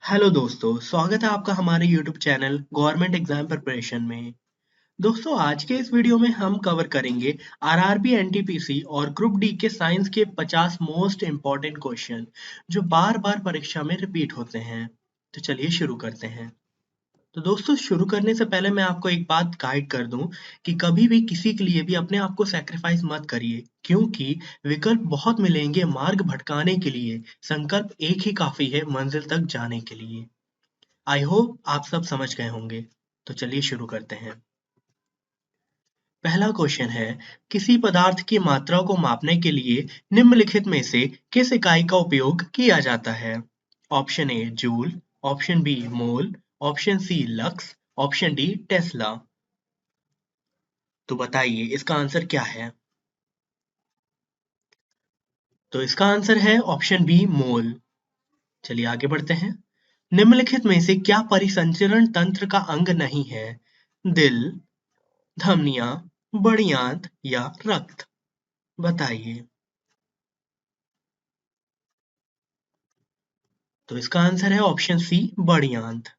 Hello दोस्तों, स्वागत है आपका हमारे YouTube channel government exam preparation में। दोस्तों, आज के इस वीडियो में हम कवर करेंगे आरआरबी एनटीपीसी और ग्रुप डी के साइंस के 50 मोस्ट इम्पॉर्टेंट क्वेश्चन जो बार बार परीक्षा में रिपीट होते हैं। तो चलिए शुरू करते हैं। तो दोस्तों, शुरू करने से पहले मैं आपको एक बात गाइड कर दूं कि कभी भी किसी के लिए भी अपने आप को सैक्रिफाइस मत करिए, क्योंकि विकल्प बहुत मिलेंगे मार्ग भटकाने के लिए। संकल्प एक ही काफी है मंजिल तक जाने के लिए। आई होप आप सब समझ गए होंगे। तो चलिए शुरू करते हैं। पहला क्वेश्चन है, किसी पदार्थ की मात्रा को मापने के लिए निम्नलिखित में से किस इकाई का उपयोग किया जाता है? Option A joule, option B mole, option C lux, option D tesla. तो बताइए इसका आंसर क्या है? तो इसका आंसर है ऑप्शन बी मोल। चलिए आगे बढ़ते हैं। निम्नलिखित में से क्या परिसंचरण तंत्र का अंग नहीं है? दिल, धमनियां, बड़ी आंत या रक्त? बताइए। तो इसका आंसर है ऑप्शन सी बड़ी आंत।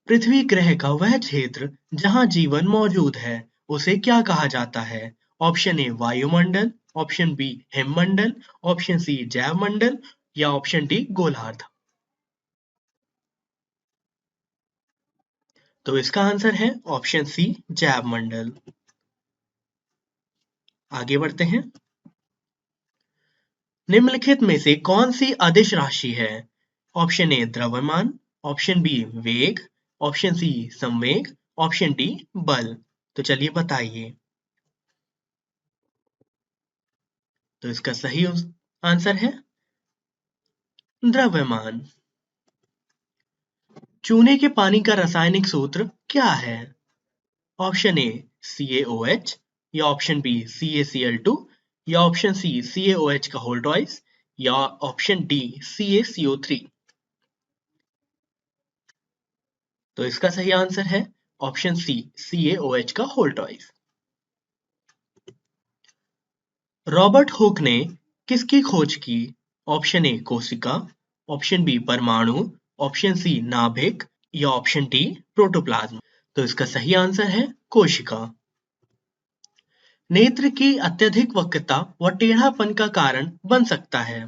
पृथ्वी ग्रह का वह क्षेत्र जहां जीवन मौजूद है उसे क्या कहा जाता है? ऑप्शन ए वायुमंडल, ऑप्शन बी हिममंडल, ऑप्शन सी जैवमंडल या ऑप्शन डी गोलार्ध? तो इसका आंसर है ऑप्शन सी जैवमंडल। आगे बढ़ते हैं। निम्नलिखित में से कौन सी अदिश राशि है? ऑप्शन ए द्रव्यमान, ऑप्शन बी वेग, ऑप्शन सी संवेग, ऑप्शन डी बल। तो चलिए बताइए। तो इसका सही आंसर है द्रव्यमान। चूने के पानी का रासायनिक सूत्र क्या है? ऑप्शन ए CaOH या ऑप्शन बी CaCl2 या ऑप्शन सी CaOH का होल ट्वाइस या ऑप्शन डी CaCO3? तो इसका सही आंसर है ऑप्शन सी CaOH का होल ट्वाइस। रॉबर्ट हुक ने किसकी खोज की? ऑप्शन ए कोशिका, ऑप्शन बी परमाणु, ऑप्शन सी नाभिक या ऑप्शन डी प्रोटोप्लाज्म? तो इसका सही आंसर है कोशिका। नेत्र की अत्यधिक वक्रता व टेढ़ापन का कारण बन सकता है।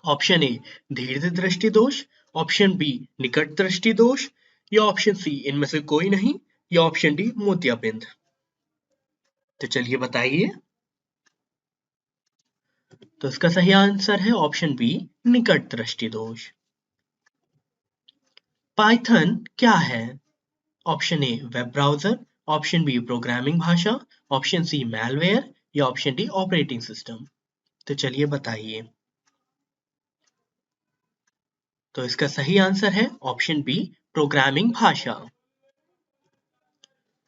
ऑप्शन ए दीर्घ दृष्टि दोष, ऑप्शन बी निकट दृष्टि दोष या ऑप्शन सी इनमें से कोई नहीं या ऑप्शन डी मोतियाबिंद? तो चलिए बताइए। तो इसका सही आंसर है ऑप्शन बी निकट दृष्टि दोष। पाइथन क्या है? Option A web browser, option B programming भाषा, ऑप्शन सी मैलवेयर या ऑप्शन डी ऑपरेटिंग सिस्टम? तो चलिए बताइए। तो इसका सही आंसर है ऑप्शन बी प्रोग्रामिंग भाषा।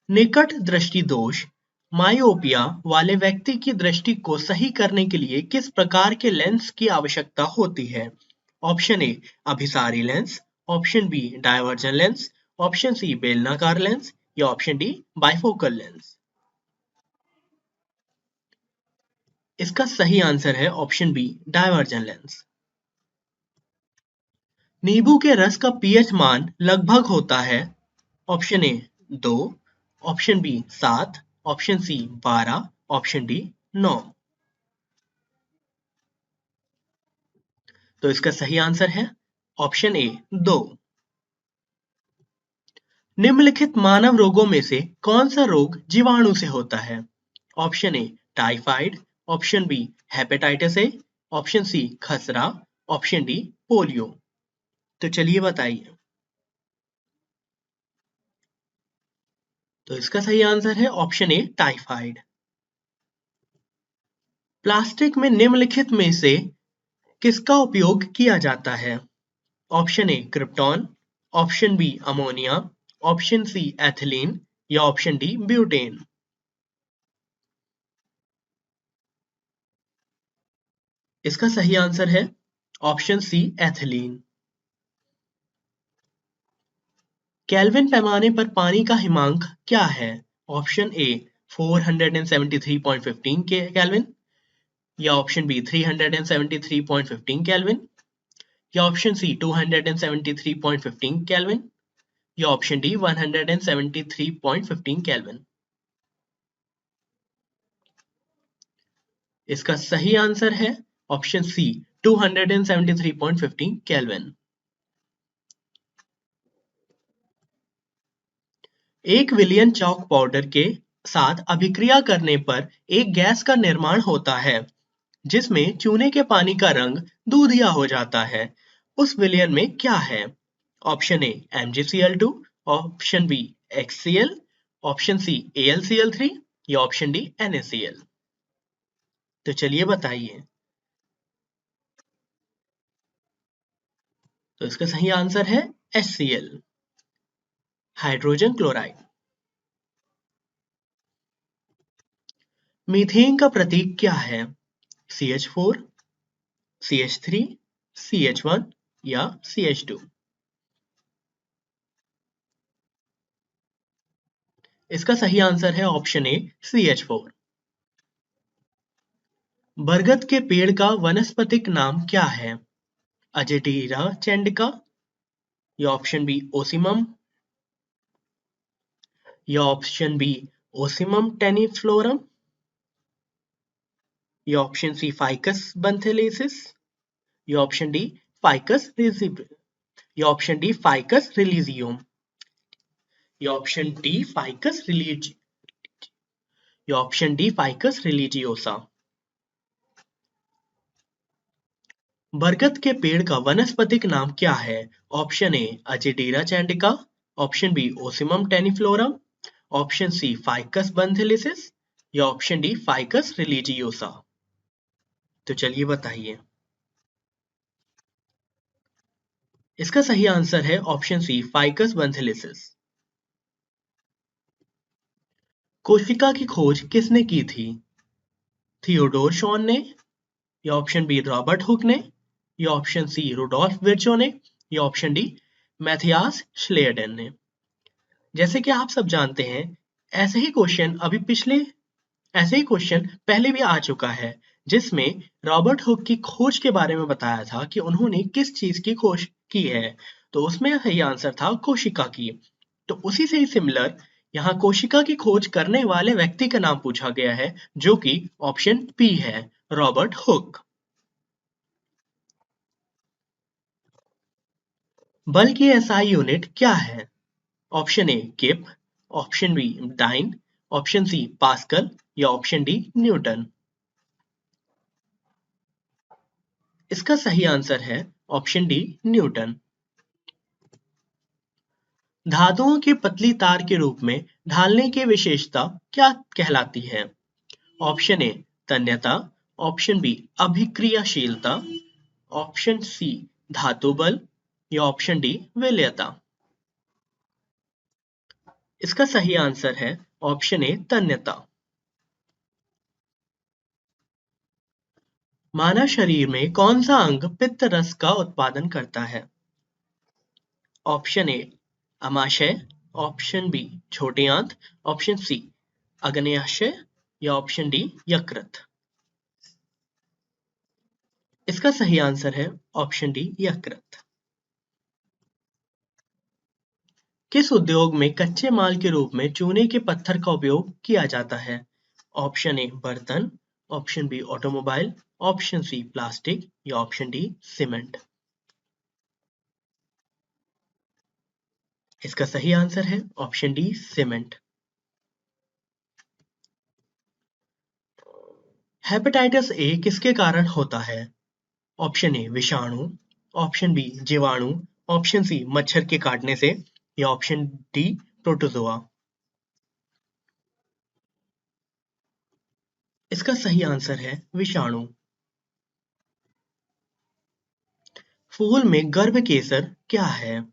निकट दृष्टि दोष मायोपिया वाले व्यक्ति की दृष्टि को सही करने के लिए किस प्रकार के लेंस की आवश्यकता होती है? ऑप्शन ए अभिसारी lens, option B divergent lens, option C बेलनाकार लेंस या ऑप्शन डी बाइफोकल लेंस? इसका सही आंसर है ऑप्शन बी डायवर्जन लेंस। नींबू के रस का पीएच मान लगभग होता है। Option A 2, option B 7, option C 12, option D 9? तो इसका सही आंसर है ऑप्शन ए 2। निम्नलिखित मानव रोगों में से कौन सा रोग जीवाणु से होता है? Option A typhoid, option B hepatitis A, option C खसरा, ऑप्शन डी पोलियो? तो चलिए बताइए। तो इसका सही आंसर है ऑप्शन ए टाइफाइड। प्लास्टिक में निम्नलिखित में से किसका उपयोग किया जाता है? Option A krypton, option B ammonia, option C ethylene या ऑप्शन डी ब्यूटेन? इसका सही आंसर है ऑप्शन सी एथिलीन। केल्विन पैमाने पर पानी का हिमांक क्या है? ऑप्शन ए 473.15 के केल्विन या ऑप्शन बी 373.15 केल्विन या ऑप्शन सी 273.15 केल्विन या ऑप्शन डी 173.15 केल्विन। इसका सही आंसर है ऑप्शन सी 273.15 केल्विन। एक विलियन चॉक पाउडर के साथ अभिक्रिया करने पर एक गैस का निर्माण होता है जिसमें चूने के पानी का रंग दूधिया हो जाता है। उस विलयन में क्या है? Option A MgCl2, option B HCl, option C AlCl3 या ऑप्शन डी NaCl। तो चलिए बताइए। तो इसका सही आंसर है HCl, हाइड्रोजन क्लोराइड। मीथेन का प्रतीक क्या है? CH4, CH3, CH1 या CH2। इसका सही आंसर है ऑप्शन ए CH4। बरगद के पेड़ का वनस्पतिक नाम क्या है? अजेटिरा चैंडिका या ऑप्शन बी ओसिमम या ऑप्शन बी ओसिमम टेनिफ्लोरम या ऑप्शन सी फाइकस बंथेलेसिस या ऑप्शन डी फाइकस या ऑप्शन डी फाइकस रिलीजियोम या ऑप्शन डी फाइकस रिलीज या ऑप्शन डी फाइकस रिलीजियोसा। बरगद के पेड़ का वनस्पतिक नाम क्या है? ऑप्शन ए अजेडिरा चैंडिका, option B Ocimum tenuiflorum, option C Ficus benghalensis या ऑप्शन डी फाइकस रिलीजियोसा। तो चलिए बताइए। इसका सही आंसर है ऑप्शन सी फाइकस बंथेलिसिस। कोशिका की खोज किसने की थी? थियोडोर शॉन ने या ऑप्शन बी रॉबर्ट हुक ने या ऑप्शन सी रुडोल्फ विर्चो ने या ऑप्शन डी मैथियास श्लेयरडेन ने। जैसे कि आप सब जानते हैं, ऐसे ही क्वेश्चन पहले भी आ चुका है जिसमें रॉबर्ट हुक की खोज के बारे में बताया था कि उन्होंने किस चीज की खोज की है। तो उसमें सही आंसर था कोशिका की। तो उसी से ही सिमिलर यहाँ कोशिका की खोज करने वाले व्यक्ति का नाम पूछा गया है जो कि ऑप्शन बी है, रॉबर्ट हुक। बल की एसआई यूनिट क्या है? Option A kip, option B dyne, option C pascal या ऑप्शन डी न्यूटन। इसका सही आंसर है ऑप्शन डी न्यूटन। धातुओं की पतली तार के रूप में ढालने की विशेषता क्या कहलाती है? ऑप्शन ए तन्यता, ऑप्शन बी अभिक्रियाशीलता, ऑप्शन सी धातु बल या ऑप्शन डी विलयता। इसका सही आंसर है ऑप्शन ए तन्यता। मानव शरीर में कौन सा अंग पित्त रस का उत्पादन करता है? ऑप्शन ए अमाशय, ऑप्शन बी छोटी आंत, ऑप्शन सी अग्न्याशय या ऑप्शन डी यकृत। इसका सही आंसर है ऑप्शन डी यकृत। किस उद्योग में कच्चे माल के रूप में चूने के पत्थर का उपयोग किया जाता है? ऑप्शन ए बर्तन, option B automobile, option C plastic या ऑप्शन डी सीमेंट। इसका सही आंसर है option D cement. Hepatitis A किसके कारण होता है? ऑप्शन ए विषाणु, ऑप्शन बी जीवाणु, ऑप्शन सी मच्छर के काटने से या ऑप्शन डी प्रोटोजोआ। इसका सही आंसर है विषाणु। फूल में गर्भ केसर क्या है?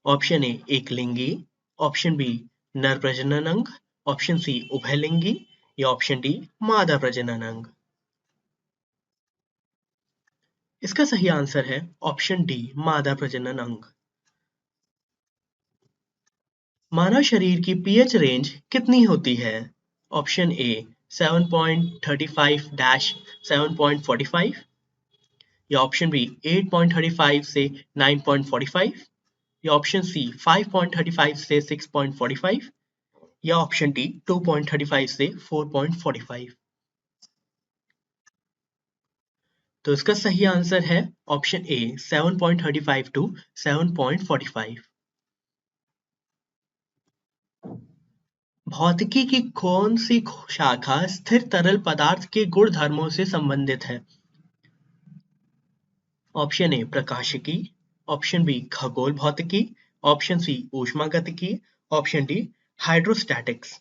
ऑप्शन ए एकलिंगी, ऑप्शन बी नर प्रजनन अंग, ऑप्शन सी उभयलिंगी या ऑप्शन डी मादा प्रजनन अंग। इसका सही आंसर है ऑप्शन डी मादा प्रजनन अंग। मानव शरीर की पीएच रेंज कितनी होती है? ऑप्शन ए 7.35-7.45 या ऑप्शन बी 8.35 से 9.45 या ऑप्शन सी 5.35 से 6.45 या ऑप्शन डी 2.35 से 4.45। तो इसका सही आंसर है ऑप्शन ए 7.35 टू 7.45। भौतिकी की कौन सी शाखा स्थिर तरल पदार्थ के गुणधर्मों से संबंधित है? ऑप्शन ए प्रकाशिकी, ऑप्शन बी खगोल भौतिकी, ऑप्शन सी ऊष्मागतिकी, ऑप्शन डी हाइड्रोस्टैटिक्स।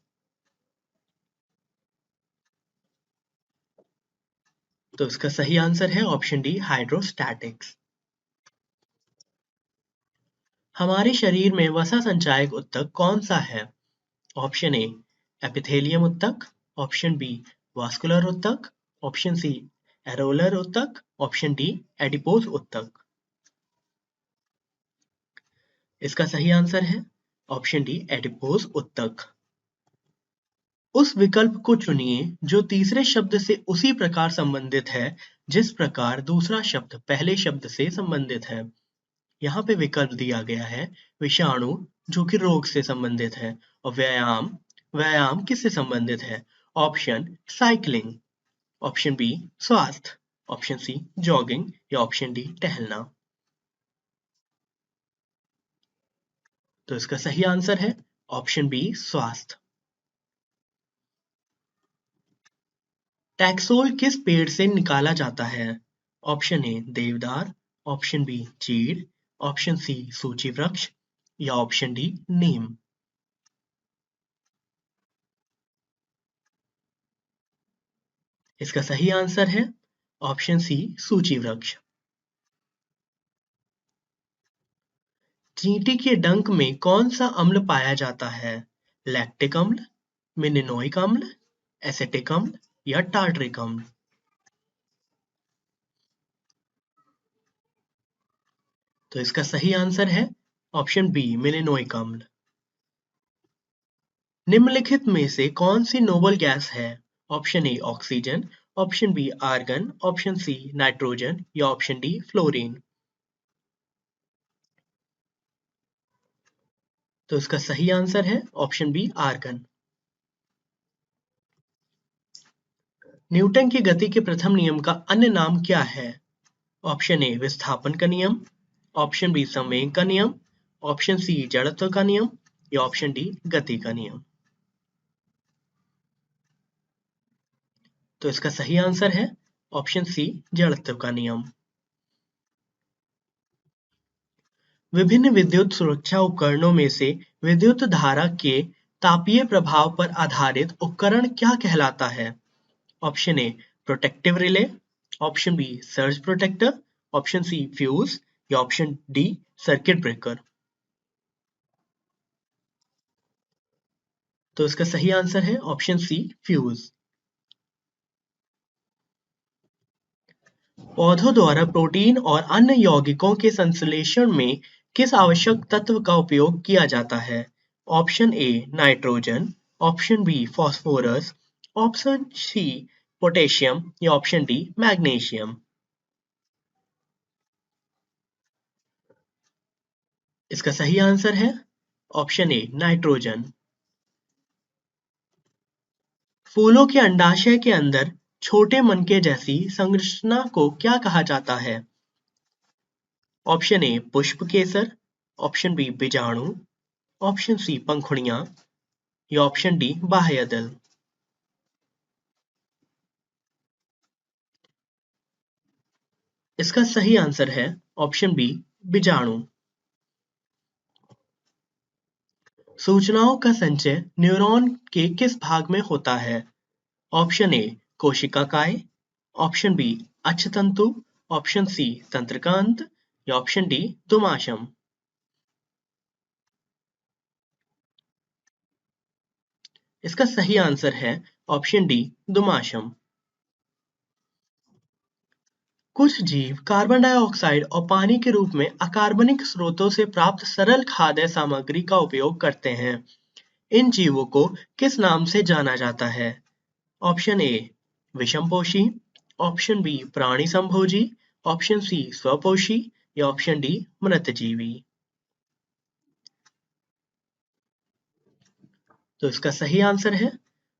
तो इसका सही आंसर है ऑप्शन डी हाइड्रोस्टैटिक्स। हमारे शरीर में वसा संचायक ऊतक कौन सा है? ऑप्शन ए एपिथेलियम ऊतक, ऑप्शन बी वास्कुलर ऊतक, ऑप्शन सी एरोलर ऊतक, ऑप्शन डी एडिपोज ऊतक। इसका सही आंसर है ऑप्शन डी एडिपोज ऊतक। उस विकल्प को चुनिए जो तीसरे शब्द से उसी प्रकार संबंधित है जिस प्रकार दूसरा शब्द पहले शब्द से संबंधित है। यहाँ पे विकल्प दिया गया है विषाणु जो कि रोग से संबंधित है और व्यायाम व्यायाम किससे संबंधित है? ऑप्शन साइकिलिंग, ऑप्शन बी स्वास्थ्य, ऑप्शन सी जॉगिंग या ऑप्शन डी टहलना। तो इसका सही आंसर है ऑप्शन बी स्वास्थ्य। टैक्सोल किस पेड़ से निकाला जाता है? ऑप्शन ए देवदार, ऑप्शन बी चीड़, ऑप्शन सी सूची वृक्ष या ऑप्शन डी नीम। इसका सही आंसर है ऑप्शन सी सूची वृक्ष। चींटी के डंक में कौन सा अम्ल पाया जाता है? लैक्टिक अम्ल, मिनेनोइक अम्ल, एसिटिक अम्ल या टार्टरिक अम्ल। तो इसका सही आंसर है ऑप्शन बी मिलेनोइक अम्ल। निम्नलिखित में से कौन सी नोबल गैस है? Option A oxygen, option B argon, option C nitrogen या ऑप्शन डी फ्लोरीन। तो इसका सही आंसर है ऑप्शन बी आर्गन। न्यूटन की गति के प्रथम नियम का अन्य नाम क्या है? ऑप्शन ए विस्थापन का नियम, ऑप्शन बी संवेग का नियम, ऑप्शन सी जड़त्व का नियम या ऑप्शन डी गति का नियम। तो इसका सही आंसर है ऑप्शन सी जड़त्व का नियम। विभिन्न विद्युत सुरक्षा उपकरणों में से विद्युत धारा के तापीय प्रभाव पर आधारित उपकरण क्या कहलाता है? Option A protective relay, option B surge protector, option C fuse या ऑप्शन डी सर्किट ब्रेकर। तो इसका सही आंसर है ऑप्शन सी फ्यूज। पौधों द्वारा प्रोटीन और अन्य यौगिकों के संश्लेषण में किस आवश्यक तत्व का उपयोग किया जाता है? Option A nitrogen, option B phosphorus, option C potassium या ऑप्शन डी मैग्नीशियम। इसका सही आंसर है ऑप्शन ए नाइट्रोजन। फूलों के अंडाशय के अंदर छोटे मनके जैसी संरचना को क्या कहा जाता है? ऑप्शन ए पुष्प केसर, ऑप्शन बी बीजाणु, ऑप्शन सी पंखुड़ियां या ऑप्शन डी बाह्य दल। इसका सही आंसर है ऑप्शन बी बीजाणु। सूचनाओं का संचय न्यूरॉन के किस भाग में होता है? ऑप्शन ए कोशिकाकाय, ऑप्शन बी अक्षतंतु, ऑप्शन सी तंत्रिकांत या ऑप्शन डी दुमाशम। इसका सही आंसर है ऑप्शन डी दुमाशम। कुछ जीव कार्बन डाइऑक्साइड और पानी के रूप में अकार्बनिक स्रोतों से प्राप्त सरल खाद्य सामग्री का उपयोग करते हैं। इन जीवों को किस नाम से जाना जाता है? ऑप्शन ए विषमपोषी, ऑप्शन बी प्राणी संभोजी, ऑप्शन सी स्वपोषी या ऑप्शन डी मृतजीवी। तो इसका सही आंसर है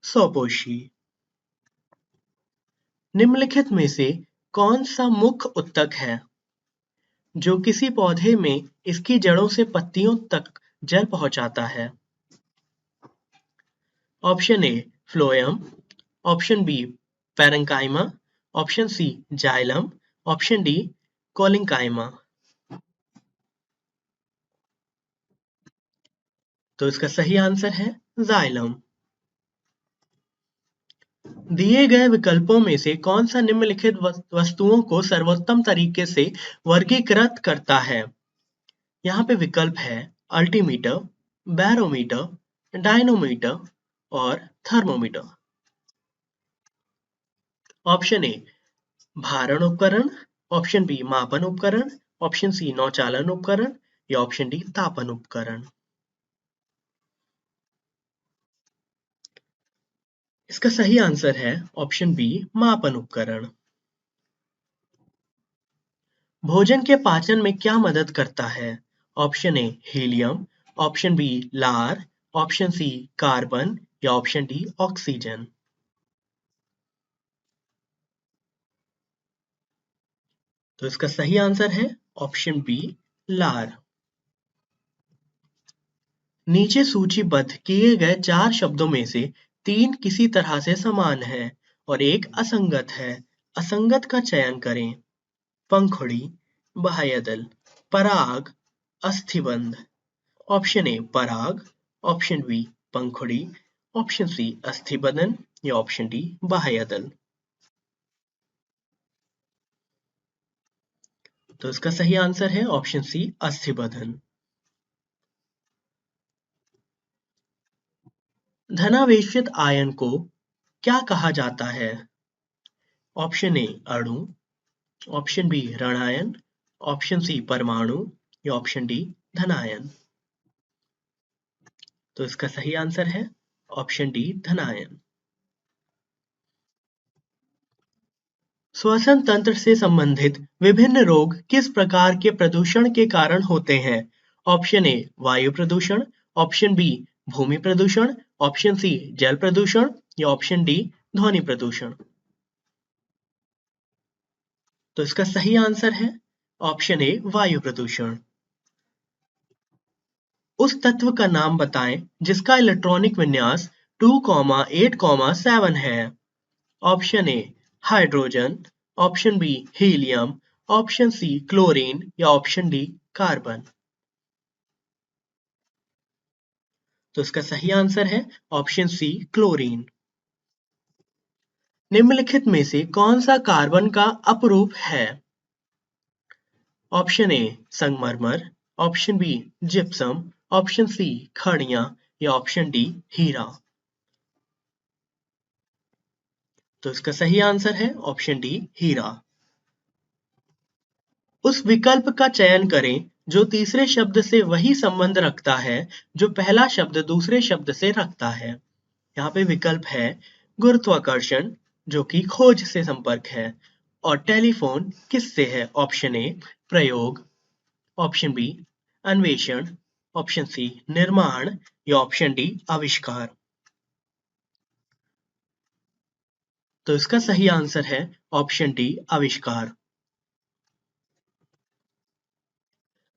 स्वपोषी। निम्नलिखित में से कौन सा मुख्य उत्तक है जो किसी पौधे में इसकी जड़ों से पत्तियों तक जल पहुंचाता है? Option A phloem, option B parenchyma, option C xylem, option D collenchyma. तो इसका सही आंसर है जाइलम। दिए गए विकल्पों में से कौन सा निम्नलिखित वस्तुओं को सर्वोत्तम तरीके से वर्गीकृत करता है? यहाँ पे विकल्प है अल्टीमीटर, बैरोमीटर, डायनोमीटर और थर्मोमीटर। ऑप्शन ए भारण उपकरण, ऑप्शन बी मापन उपकरण, ऑप्शन सी नौचालन उपकरण या ऑप्शन डी तापन उपकरण। इसका सही आंसर है ऑप्शन बी मापन उपकरण। भोजन के पाचन में क्या मदद करता है? Option A helium, option B लार, ऑप्शन सी कार्बन या ऑप्शन डी ऑक्सीजन। तो इसका सही आंसर है ऑप्शन बी लार। नीचे सूचीबद्ध किए गए 4 शब्दों में से 3 किसी तरह से समान हैं और एक असंगत है। असंगत का चयन करें। पंखुड़ी, बाह्यदल, पराग, अस्थिबंध। ऑप्शन ए पराग, ऑप्शन बी पंखुड़ी, ऑप्शन सी अस्थिबंधन या ऑप्शन डी बाह्यदल। तो इसका सही आंसर है ऑप्शन सी अस्थिबंधन। धनावेशित आयन को क्या कहा जाता है? ऑप्शन ए अणु, ऑप्शन बी ऋणायन, ऑप्शन सी परमाणु या ऑप्शन डी धनायन। तो इसका सही आंसर है ऑप्शन डी धनायन। श्वसन तंत्र से संबंधित विभिन्न रोग किस प्रकार के प्रदूषण के कारण होते हैं? ऑप्शन ए वायु प्रदूषण, ऑप्शन बी भूमि प्रदूषण, ऑप्शन सी जल प्रदूषण या ऑप्शन डी ध्वनि प्रदूषण। तो इसका सही आंसर है ऑप्शन ए वायु प्रदूषण। उस तत्व का नाम बताएं जिसका इलेक्ट्रॉनिक विन्यास 2,8,7 है। Option A hydrogen, option B helium, option C chlorine या ऑप्शन डी कार्बन। तो इसका सही आंसर है ऑप्शन सी क्लोरीन। निम्नलिखित में से कौन सा कार्बन का अपरूप है? ऑप्शन ए संगमरमर, ऑप्शन बी जिप्सम, ऑप्शन सी खड़िया या ऑप्शन डी हीरा। तो इसका सही आंसर है ऑप्शन डी हीरा। उस विकल्प का चयन करें जो तीसरे शब्द से वही संबंध रखता है जो पहला शब्द दूसरे शब्द से रखता है। यहाँ पे विकल्प है गुरुत्वाकर्षण जो कि खोज से संपर्क है और टेलीफोन किससे है? ऑप्शन ए प्रयोग, ऑप्शन बी अन्वेषण, ऑप्शन सी निर्माण या ऑप्शन डी आविष्कार। तो इसका सही आंसर है ऑप्शन डी आविष्कार।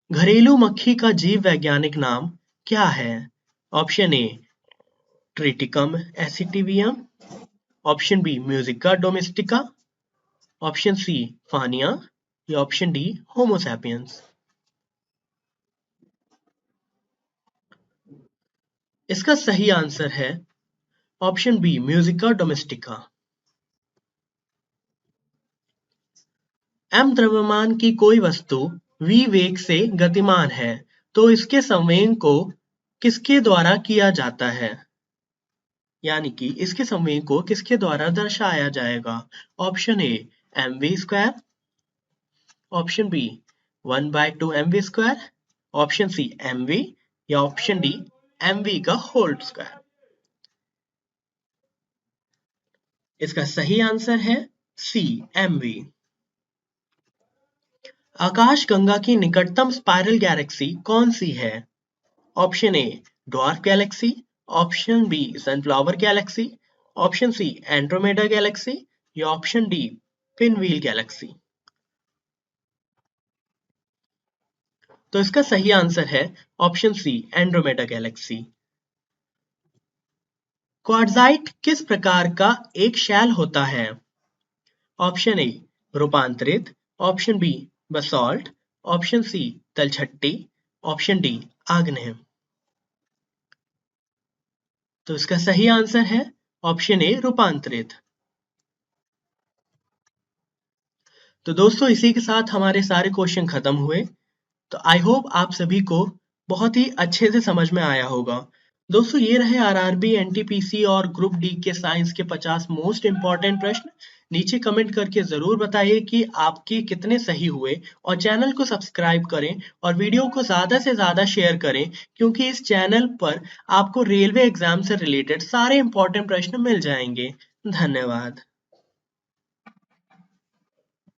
घरेलू मक्खी का जीव वैज्ञानिक नाम क्या है? Option A Triticum aestivum, option B Musca domestica, option C फानिया या ऑप्शन डी होमो सैपियंस। इसका सही आंसर है option B Musca domestica. m द्रव्यमान की कोई वस्तु v वेग से गतिमान है तो इसके संवेग को किसके द्वारा किया जाता है? यानी कि इसके संवेग को किसके द्वारा दर्शाया जाएगा? Option A mv², option B 1/2 mv², option C mv या ऑप्शन डी mv का होल स्क्वायर। इसका सही आंसर है सी mv। आकाशगंगा की निकटतम स्पाइरल गैलेक्सी कौन सी है? Option A dwarf galaxy, option B sunflower galaxy, option C Andromeda galaxy या ऑप्शन डी पिनव्हील गैलेक्सी। तो इसका सही आंसर है option C Andromeda galaxy. Quartzite किस प्रकार का एक शैल होता है? ऑप्शन ए रूपांतरित, option B basalt, option C तलछट्टी, ऑप्शन डी आग्नेय। तो इसका सही आंसर है ऑप्शन ए रूपांतरित। तो दोस्तों इसी के साथ हमारे सारे क्वेश्चन खत्म हुए। तो आई होप आप सभी को बहुत ही अच्छे से समझ में आया होगा। दोस्तों ये रहे आरआरबी, एनटीपीसी और ग्रुप डी के साइंस के 50 मोस्ट इंपॉर्टेंट प्रश्न। नीचे कमेंट करके जरूर बताइए कि आपके कितने सही हुए और चैनल को सब्सक्राइब करें और वीडियो को ज्यादा से ज्यादा शेयर करें, क्योंकि इस चैनल पर आपको रेलवे एग्जाम से रिलेटेड सारे इंपॉर्टेंट प्रश्न मिल जाएंगे। धन्यवाद।